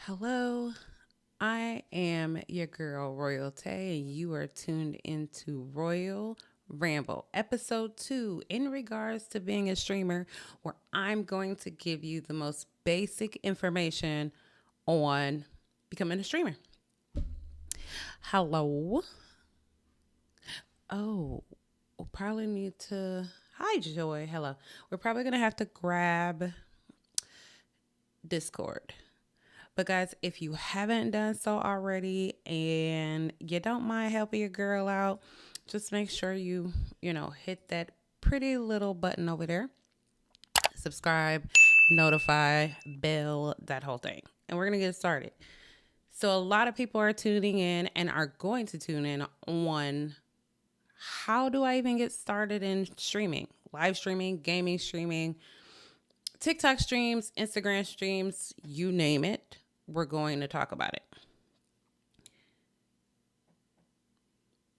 Hello, I am your girl Royalty, and you are tuned into Royal Ramble, episode 2, in regards to being a streamer, where I'm going to give you the most basic information on becoming a streamer. Hello. Oh, we'll probably need to. Hi, Joy. Hello. We're probably going to have to grab Discord. But guys, if you haven't done so already and you don't mind helping your girl out, just make sure you hit that pretty little button over there. Subscribe, notify, bell, that whole thing. And we're going to get started. So a lot of people are tuning in and are going to tune in on how do I even get started in streaming? Live streaming, gaming streaming, TikTok streams, Instagram streams, you name it. We're going to talk about it.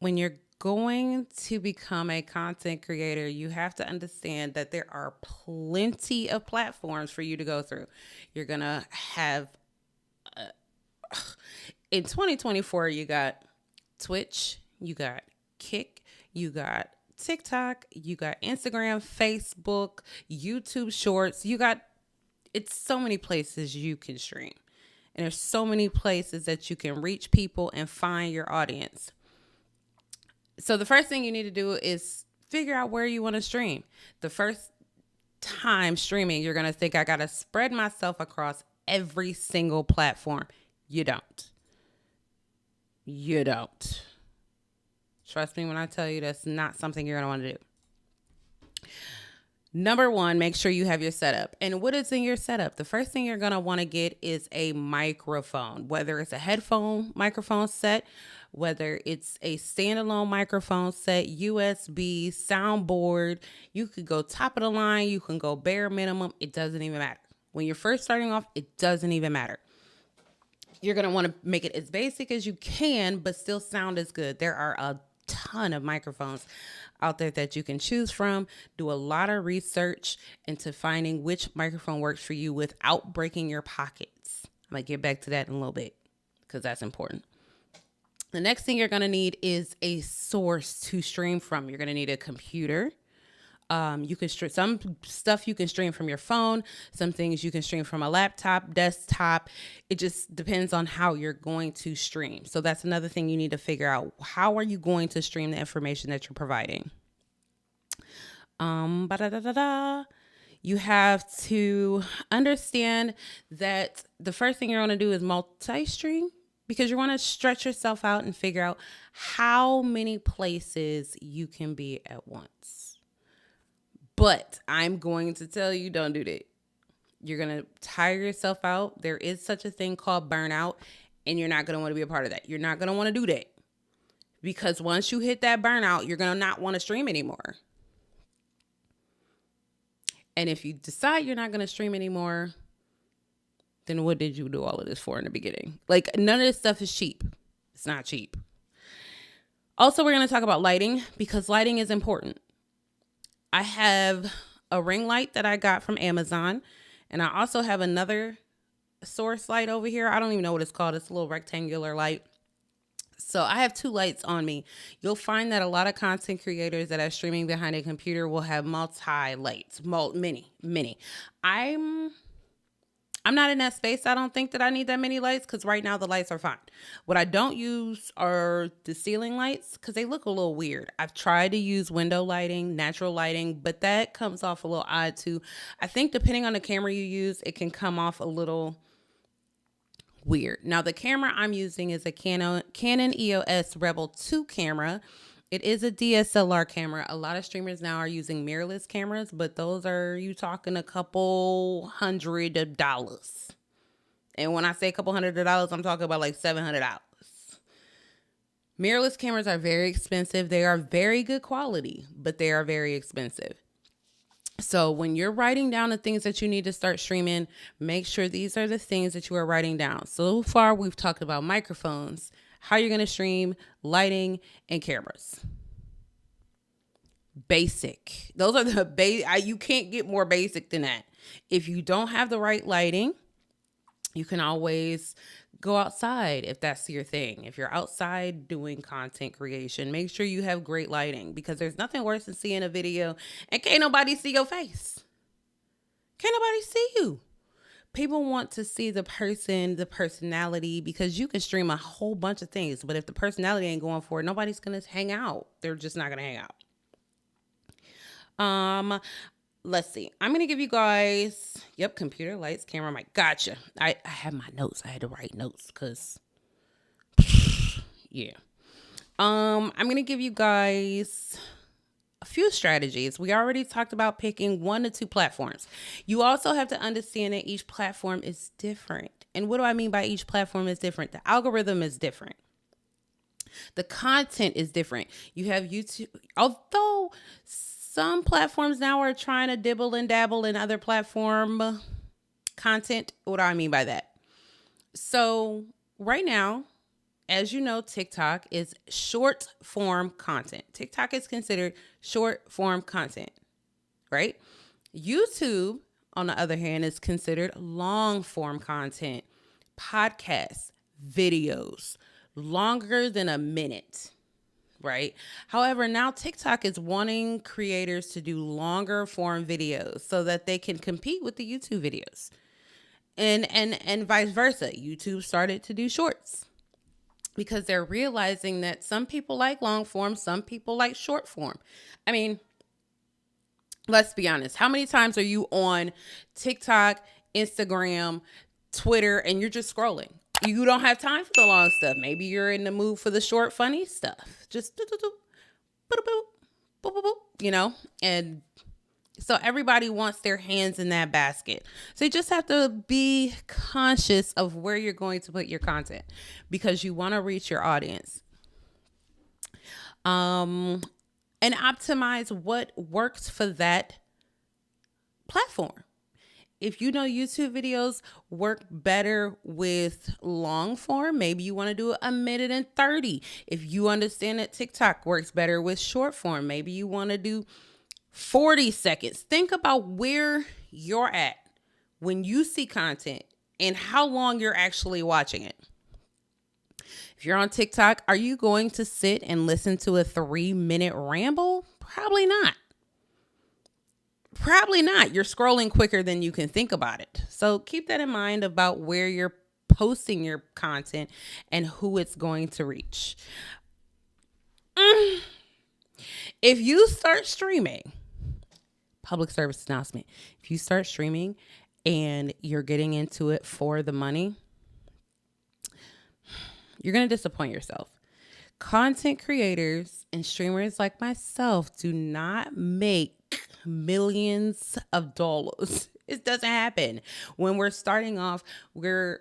When you're going to become a content creator, you have to understand that there are plenty of platforms for you to go through. You're going to have, in 2024, you got Twitch, you got Kick, you got TikTok, you got Instagram, Facebook, YouTube Shorts. It's so many places you can stream. And there's so many places that you can reach people and find your audience. So the first thing you need to do is figure out where you want to stream. The first time streaming, you're going to think, I got to spread myself across every single platform. You don't. You don't. Trust me when I tell you that's not something you're going to want to do. Number one, make sure you have your setup. And what is in your setup? The first thing you're going to want to get is a microphone, whether it's a headphone microphone set, whether it's a standalone microphone set, USB, soundboard. You could go top of the line. You can go bare minimum. It doesn't even matter. When you're first starting off, it doesn't even matter. You're going to want to make it as basic as you can, but still sound as good. There are a ton of microphones out there that you can choose from. Do a lot of research into finding which microphone works for you without breaking your pockets. I'm going to get back to that in a little bit because that's important. The next thing you're going to need is a source to stream from. You're going to need a computer. You can stream some stuff you can stream from your phone, some things you can stream from a laptop, desktop. It just depends on how you're going to stream. So that's another thing you need to figure out. How are you going to stream the information that you're providing? You have to understand that the first thing you're going to do is multi-stream, because you want to stretch yourself out and figure out how many places you can be at once. But I'm going to tell you, don't do that. You're going to tire yourself out. There is such a thing called burnout, and you're not going to want to be a part of that. You're not going to want to do that. Because once you hit that burnout, you're going to not want to stream anymore. And if you decide you're not going to stream anymore, then what did you do all of this for in the beginning? Like, none of this stuff is cheap. It's not cheap. Also, we're going to talk about lighting, because lighting is important. I have a ring light that I got from Amazon, and I also have another source light over here. I don't even know what it's called. It's a little rectangular light. So I have 2 lights on me. You'll find that a lot of content creators that are streaming behind a computer will have multi-lights, many. I'm not in that space. I don't think that I need that many lights, because right now the lights are fine. What I don't use are the ceiling lights, because they look a little weird. I've tried to use window lighting, natural lighting, but that comes off a little odd too. I think depending on the camera you use, it can come off a little weird. Now, the camera I'm using is a Canon EOS Rebel 2 camera. It is a DSLR camera. A lot of streamers now are using mirrorless cameras, but those are, you talking a couple $100. And when I say a couple $100, I'm talking about like $700. Mirrorless cameras are very expensive. They are very good quality, but they are very expensive. So when you're writing down the things that you need to start streaming, make sure these are the things that you are writing down. So far, we've talked about microphones, how you're going to stream, lighting, and cameras. Basic. Those are the you can't get more basic than that. If you don't have the right lighting, You can always go outside if that's your thing. If you're outside doing content creation, make sure you have great lighting, because there's nothing worse than seeing a video and can't nobody see your face. Can't nobody see you. People want to see the person, the personality, because you can stream a whole bunch of things, but if the personality ain't going for it, nobody's going to hang out. They're just not going to hang out. Let's see. I'm going to give you guys, computer, lights, camera, mic. Gotcha. I have my notes. I had to write notes because, yeah. I'm going to give you guys a few strategies. We already talked about picking 1 to 2 platforms. You also have to understand that each platform is different. And what do I mean by each platform is different? The algorithm is different. The content is different. You have YouTube, although some platforms now are trying to dibble and dabble in other platform content. What do I mean by that? So right now, as you know, TikTok is short form content. TikTok is considered short form content, right? YouTube, on the other hand, is considered long form content. Podcasts, videos, longer than a minute, right? However, now TikTok is wanting creators to do longer form videos so that they can compete with the YouTube videos. And vice versa. YouTube started to do shorts because they're realizing that some people like long form, some people like short form. I mean, let's be honest. How many times are you on TikTok, Instagram, Twitter, and you're just scrolling? You don't have time for the long stuff. Maybe you're in the mood for the short, funny stuff. Just you know, and so everybody wants their hands in that basket. So you just have to be conscious of where you're going to put your content because you want to reach your audience. And optimize what works for that platform. If you know YouTube videos work better with long form, maybe you want to do 1 minute and 30. If you understand that TikTok works better with short form, maybe you want to do 40 seconds. Think about where you're at when you see content and how long you're actually watching it. If you're on TikTok, are you going to sit and listen to a 3-minute ramble? Probably not. Probably not. You're scrolling quicker than you can think about it. So keep that in mind about where you're posting your content and who it's going to reach. If you start streaming, public service announcement, if you start streaming and you're getting into it for the money, you're going to disappoint yourself. Content creators and streamers like myself do not make millions of dollars. It doesn't happen. When we're starting off, we're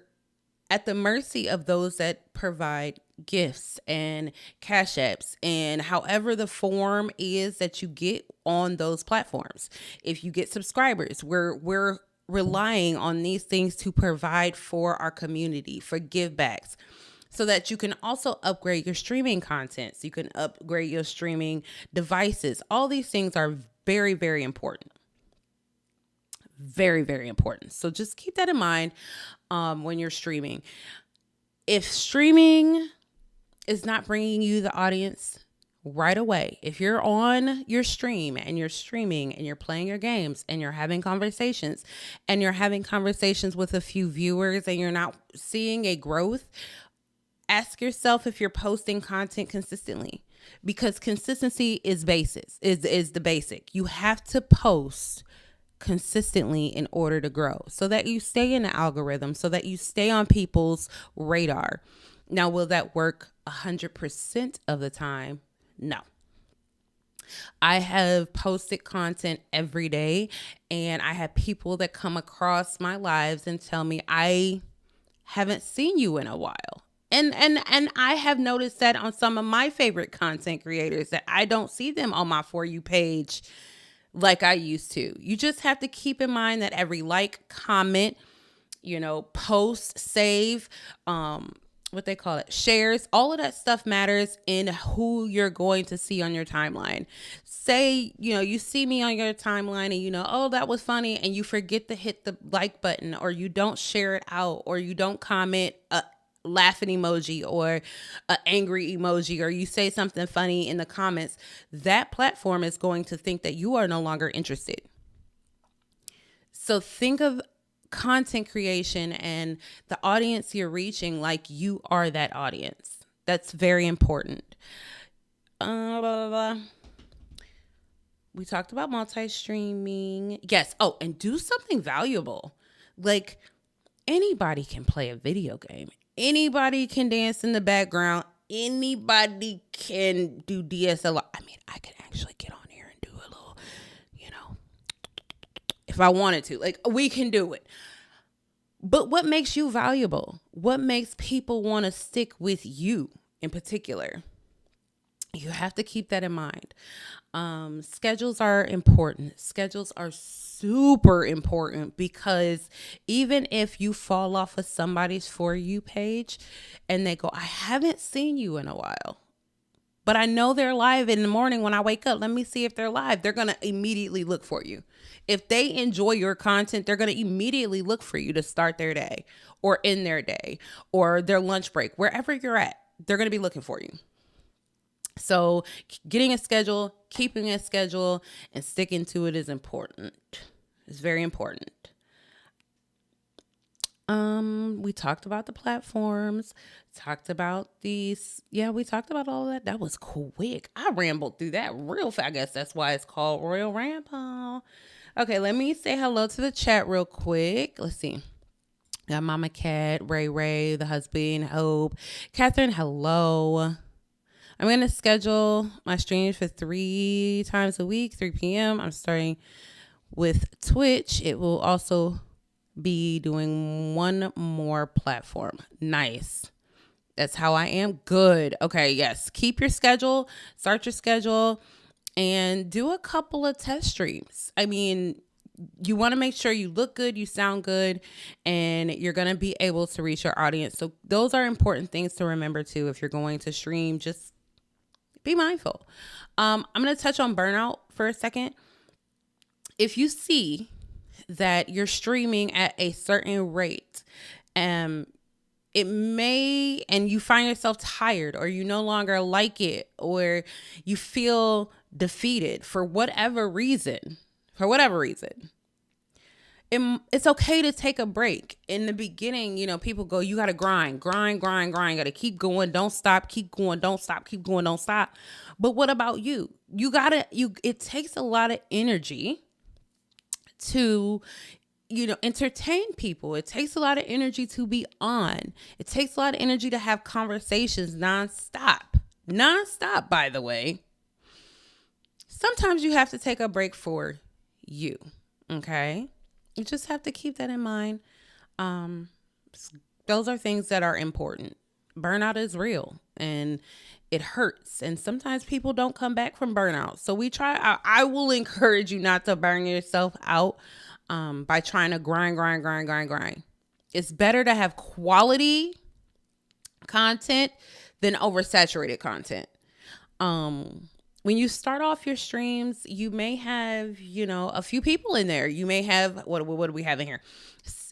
at the mercy of those that provide gifts and cash apps and however the form is that you get on those platforms. If you get subscribers, we're relying on these things to provide for our community, for givebacks, so that you can also upgrade your streaming content. So you can upgrade your streaming devices. All these things are very, very important. Very, very important. So just keep that in mind when you're streaming. If streaming is not bringing you the audience right away, if you're on your stream and you're streaming and you're playing your games and you're having conversations with a few viewers and you're not seeing a growth, ask yourself if you're posting content consistently, because consistency is the basic. You have to post consistently in order to grow so that you stay in the algorithm, so that you stay on people's radar. Now, will that work 100% of the time? No. I have posted content every day and I have people that come across my lives and tell me, I haven't seen you in a while. And I have noticed that on some of my favorite content creators that I don't see them on my For You page like I used to. You just have to keep in mind that every like, comment, post, save, what they call it, shares, all of that stuff matters in who you're going to see on your timeline. Say, you see me on your timeline and oh, that was funny, and you forget to hit the like button, or you don't share it out, or you don't comment a laughing emoji or a angry emoji, or you say something funny in the comments, that platform is going to think that you are no longer interested. So think of content creation and the audience you're reaching like you are that audience. That's very important. Blah, blah, blah. We talked about multi-streaming. Yes. Oh, and do something valuable. Like, anybody can play a video game. Anybody can dance in the background. Anybody can do DSLR. I mean, I can actually get on here and do a little, if I wanted to. Like, we can do it. But what makes you valuable? What makes people want to stick with you in particular? You have to keep that in mind. Schedules are important. Schedules are super important, because even if you fall off of somebody's For You page and they go, I haven't seen you in a while, but I know they're live in the morning when I wake up. Let me see if they're live. They're going to immediately look for you. If they enjoy your content, they're going to immediately look for you to start their day or end their day or their lunch break, wherever you're at. They're going to be looking for you. So getting a schedule, keeping a schedule, and sticking to it is important. It's very important. We talked about the platforms, talked about these. Yeah, we talked about all of that. That was quick. I rambled through that real fast. I guess that's why it's called Royal Ramble. Okay, let me say hello to the chat real quick. Let's see. Got Mama Cat, Ray, the husband, Hope, Catherine, hello. I'm going to schedule my streams for 3 times a week, 3 p.m. I'm starting with Twitch. It will also be doing one more platform. Nice. That's how I am. Good. Okay, yes. Keep your schedule, start your schedule, and do a couple of test streams. I mean, you want to make sure you look good, you sound good, and you're going to be able to reach your audience. So those are important things to remember too. If you're going to stream, just be mindful. I'm going to touch on burnout for a second. If you see that you're streaming at a certain rate, it may, and you find yourself tired, or you no longer like it, or you feel defeated for whatever reason, it's okay to take a break. In the beginning, people go, you got to grind, got to keep going. Don't stop, keep going. Don't stop, keep going. Don't stop. But what about you? It takes a lot of energy to, entertain people. It takes a lot of energy to be on. It takes a lot of energy to have conversations nonstop, by the way. Sometimes you have to take a break for you. Okay. You just have to keep that in mind. Those are things that are important. Burnout is real and it hurts. And sometimes people don't come back from burnout. So I will encourage you not to burn yourself out by trying to grind. It's better to have quality content than oversaturated content. When you start off your streams, you may have, a few people in there. You may have, what do we have in here?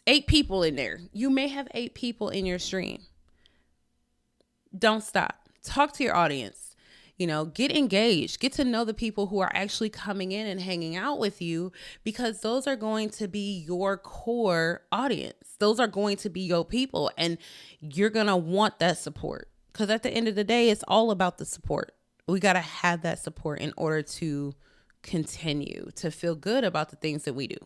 8 people in there. You may have 8 people in your stream. Don't stop. Talk to your audience. Get engaged. Get to know the people who are actually coming in and hanging out with you, because those are going to be your core audience. Those are going to be your people, and you're going to want that support, because at the end of the day, it's all about the support. We got to have that support in order to continue to feel good about the things that we do.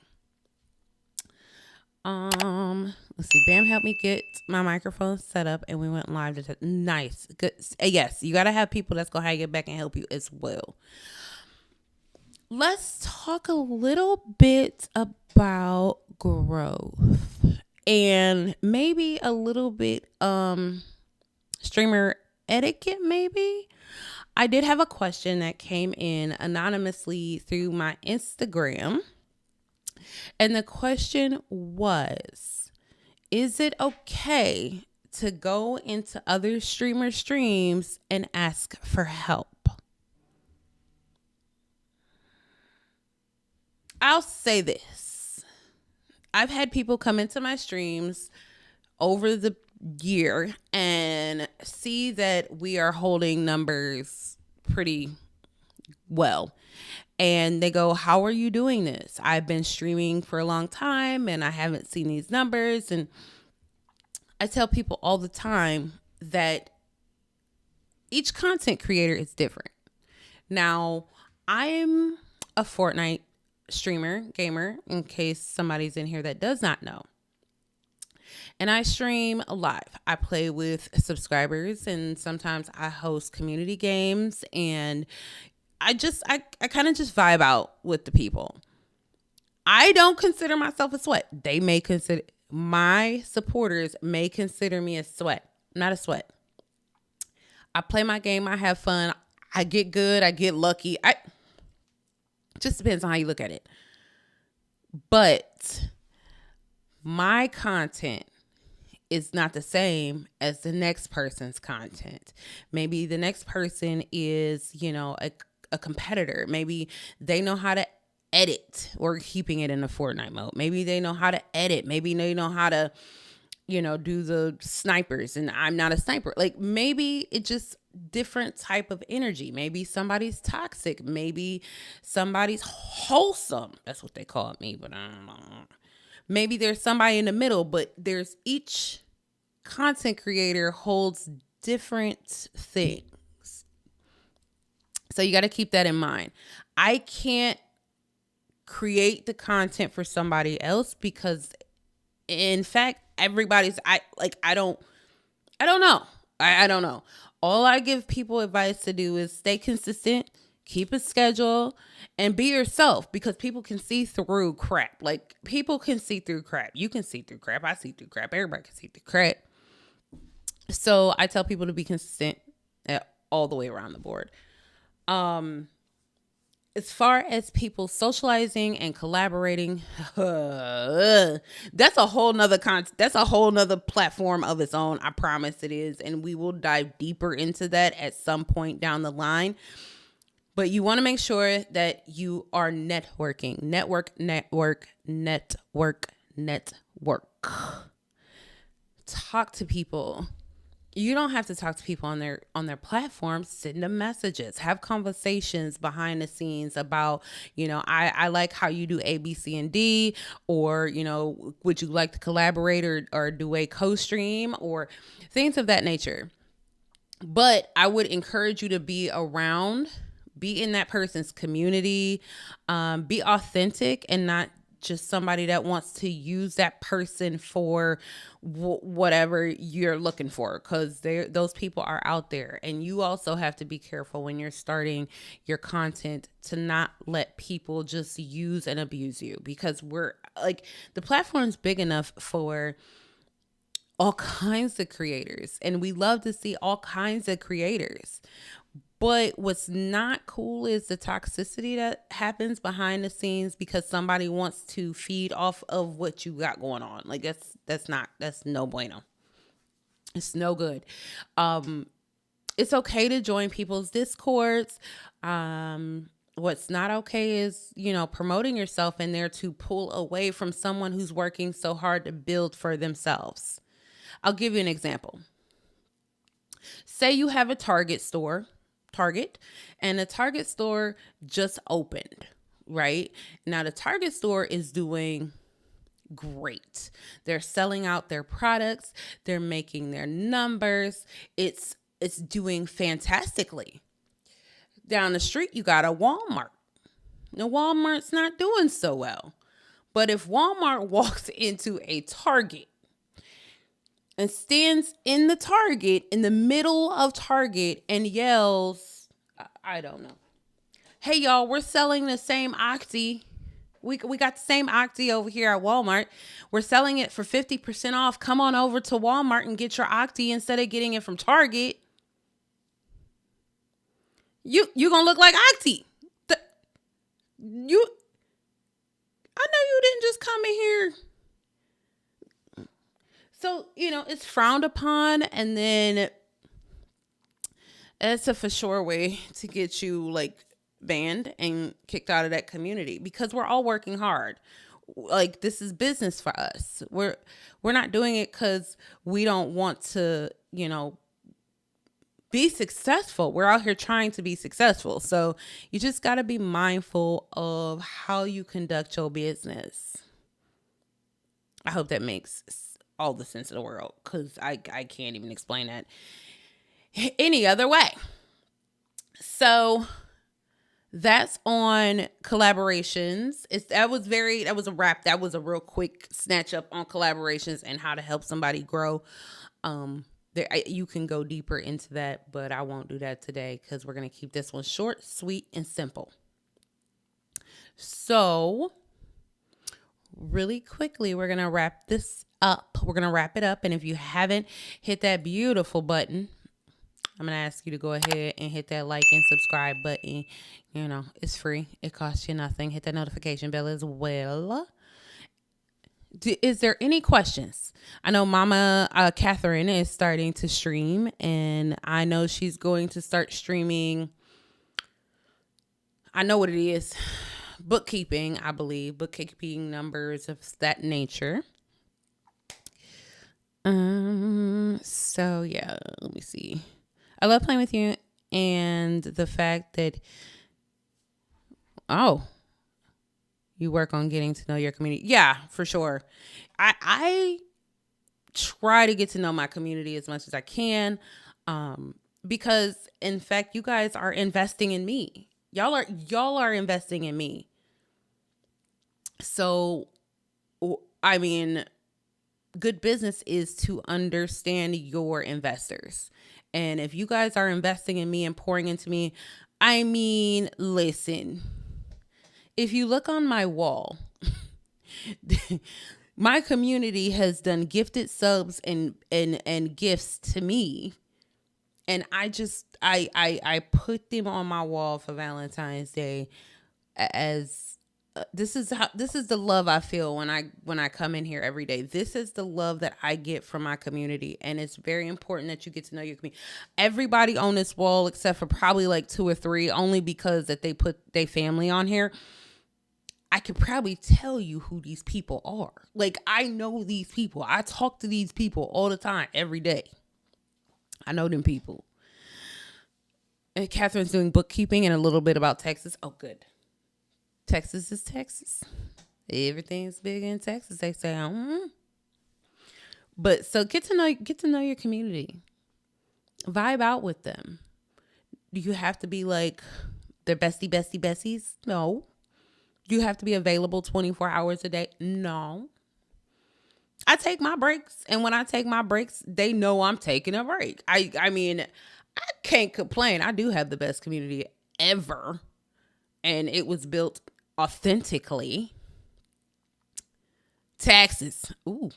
Let's see. Bam helped me get my microphone set up and we went live. Nice. Good. Yes, you got to have people that's going to get back and help you as well. Let's talk a little bit about growth and maybe a little bit streamer etiquette maybe. I did have a question that came in anonymously through my Instagram. And the question was, is it okay to go into other streamer streams and ask for help. I'll say this. I've had people come into my streams over the year and see that we are holding numbers pretty well. And they go, how are you doing this? I've been streaming for a long time and I haven't seen these numbers. And I tell people all the time that each content creator is different. Now, I'm a Fortnite streamer, gamer, in case somebody's in here that does not know. And I stream live. I play with subscribers and sometimes I host community games, and I kind of just vibe out with the people. I don't consider myself a sweat. My supporters may consider me a sweat. I'm not a sweat. I play my game. I have fun. I get good. I get lucky. Just depends on how you look at it. But my content is not the same as the next person's content. Maybe the next person is, a competitor. Maybe they know how to edit. We're keeping it in a Fortnite mode. Maybe they know how to edit. Maybe they know how to, do the snipers, and I'm not a sniper. Like, maybe it's just different type of energy. Maybe somebody's toxic. Maybe somebody's wholesome. That's what they call me, but I don't know. Maybe there's somebody in the middle, but each content creator holds different things. So you got to keep that in mind. I can't create the content for somebody else because, in fact, I don't know. I don't know. All I give people advice to do is stay consistent, keep a schedule, and be yourself, because people can see through crap. Like, people can see through crap. You can see through crap. I see through crap. Everybody can see through crap. So I tell people to be consistent all the way around the board. As far as people socializing and collaborating, that's a whole nother that's a whole nother platform of its own. I promise it is. And we will dive deeper into that at some point down the line. But you want to make sure that you are networking. Network. Talk to people. You don't have to talk to people on their platforms. Send them messages. Have conversations behind the scenes about, I like how you do A, B, C, and D, or, would you like to collaborate or do a co-stream or things of that nature. But I would encourage you to be in that person's community, be authentic and not just somebody that wants to use that person for whatever you're looking for, because those people are out there. And you also have to be careful when you're starting your content to not let people just use and abuse you, because the platform's big enough for all kinds of creators, and we love to see all kinds of creators. But what's not cool is the toxicity that happens behind the scenes because somebody wants to feed off of what you got going on. Like, that's no bueno. It's no good. It's okay to join people's discords. What's not okay is, promoting yourself in there to pull away from someone who's working so hard to build for themselves. I'll give you an example. Say you have a Target, and the Target store just opened, right? Now the Target store is doing great. They're selling out their products. They're making their numbers. It's doing fantastically. Down the street, you got a Walmart. Now, Walmart's not doing so well. But if Walmart walks into a Target and stands in the middle of Target and yells, I don't know, hey, y'all, we're selling the same Oxy. We got the same Oxy over here at Walmart. We're selling it for 50% off. Come on over to Walmart and get your Oxy instead of getting it from Target. You gonna look like Oxy. I know you didn't just come in here. So, it's frowned upon, and then it's a for sure way to get you like banned and kicked out of that community, because we're all working hard. Like, this is business for us. We're not doing it because we don't want to, be successful. We're out here trying to be successful. So you just got to be mindful of how you conduct your business. I hope that makes all the sense in the world, because I can't even explain that any other way. So that's on collaborations. That was a wrap. That was a real quick snatch up on collaborations and how to help somebody grow. You can go deeper into that, but I won't do that today, because we're going to keep this one short, sweet, and simple. So really quickly, we're going to wrap this up. We're going to wrap it up. And if you haven't hit that beautiful button, I'm going to ask you to go ahead and hit that like and subscribe button. It's free. It costs you nothing. Hit that notification bell as well. Is there any questions? I know Mama Catherine is starting to stream, and I know she's going to start streaming. I know what it is. Bookkeeping, I believe. Bookkeeping numbers of that nature. So yeah, let me see. I love playing with you, and the fact that, you work on getting to know your community. Yeah, for sure. I try to get to know my community as much as I can, because in fact, you guys are investing in me. Y'all are investing in me. So, I mean, good business is to understand your investors. And if you guys are investing in me and pouring into me, I mean, listen, if you look on my wall, my community has done gifted subs and gifts to me. And I put them on my wall for Valentine's Day as this is the love I feel when I come in here every day. This is the love that I get from my community, and it's very important that you get to know your community. Everybody on this wall, except for probably like 2 or 3, only because that they put their family on here. I could probably tell you who these people are. Like, I know these people. I talk to these people all the time, every day. I know them people. And Catherine's doing bookkeeping and a little bit about Texas. Oh, good. Texas is Texas. Everything's big in Texas, they say. But so get to know your community. Vibe out with them. Do you have to be like their besties? No. Do you have to be available 24 hours a day? No. I take my breaks, and when I take my breaks, they know I'm taking a break. I mean, I can't complain. I do have the best community ever, and it was built authentically. Taxes. Ooh.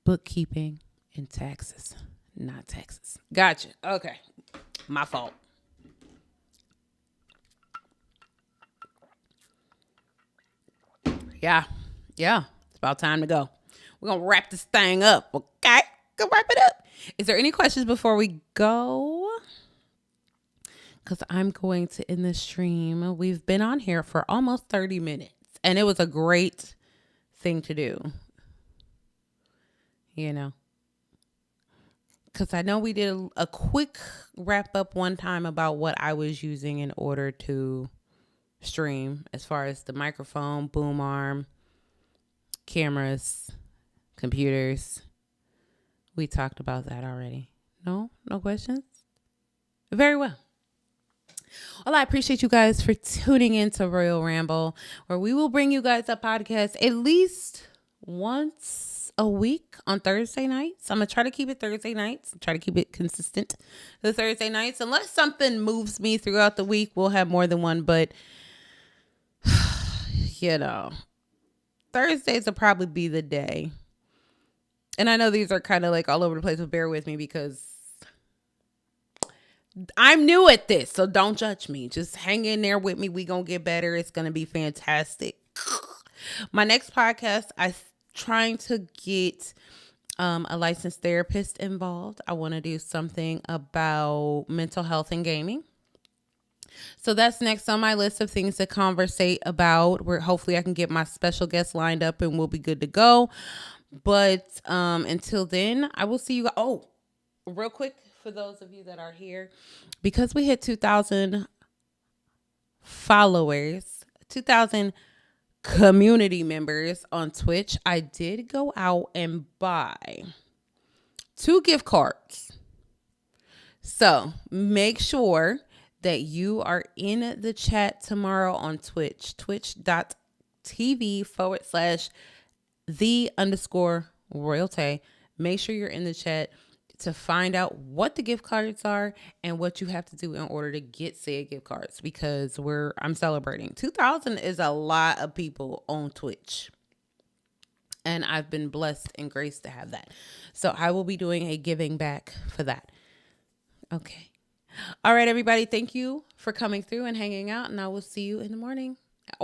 Bookkeeping and taxes, not Texas. Gotcha. Okay. My fault. Yeah. It's about time to go. We're going to wrap this thing up. Okay. Go wrap it up. Is there any questions before we go? Because I'm going to end the stream. We've been on here for almost 30 minutes, and it was a great thing to do. Because I know we did a quick wrap up one time about what I was using in order to stream, as far as the microphone, boom arm, cameras, computers. We talked about that already. No questions? Very well. Well, I appreciate you guys for tuning in to Royal Ramble, where we will bring you guys a podcast at least once a week on Thursday nights. I'm going to try to keep it Thursday nights, try to keep it consistent the Thursday nights. Unless something moves me throughout the week, we'll have more than one, but Thursdays will probably be the day. And I know these are kind of like all over the place, but bear with me, because I'm new at this, so don't judge me. Just hang in there with me. We gonna get better. It's gonna be fantastic. My next podcast, I trying to get a licensed therapist involved. I want to do something about mental health and gaming. So that's next on my list of things to conversate about. Where hopefully I can get my special guest lined up and we'll be good to go. But until then, I will see you. Oh, real quick for those of you that are here, because we hit 2,000 followers, 2,000 community members on Twitch, I did go out and buy 2 gift cards. So make sure that you are in the chat tomorrow on Twitch, twitch.tv/the_royalty. Make sure you're in the chat to find out what the gift cards are and what you have to do in order to get said gift cards, because I'm celebrating 2,000 is a lot of people on Twitch, and I've been blessed and graced to have that. So I will be doing a giving back for that. Okay. All right, everybody. Thank you for coming through and hanging out, and I will see you in the morning.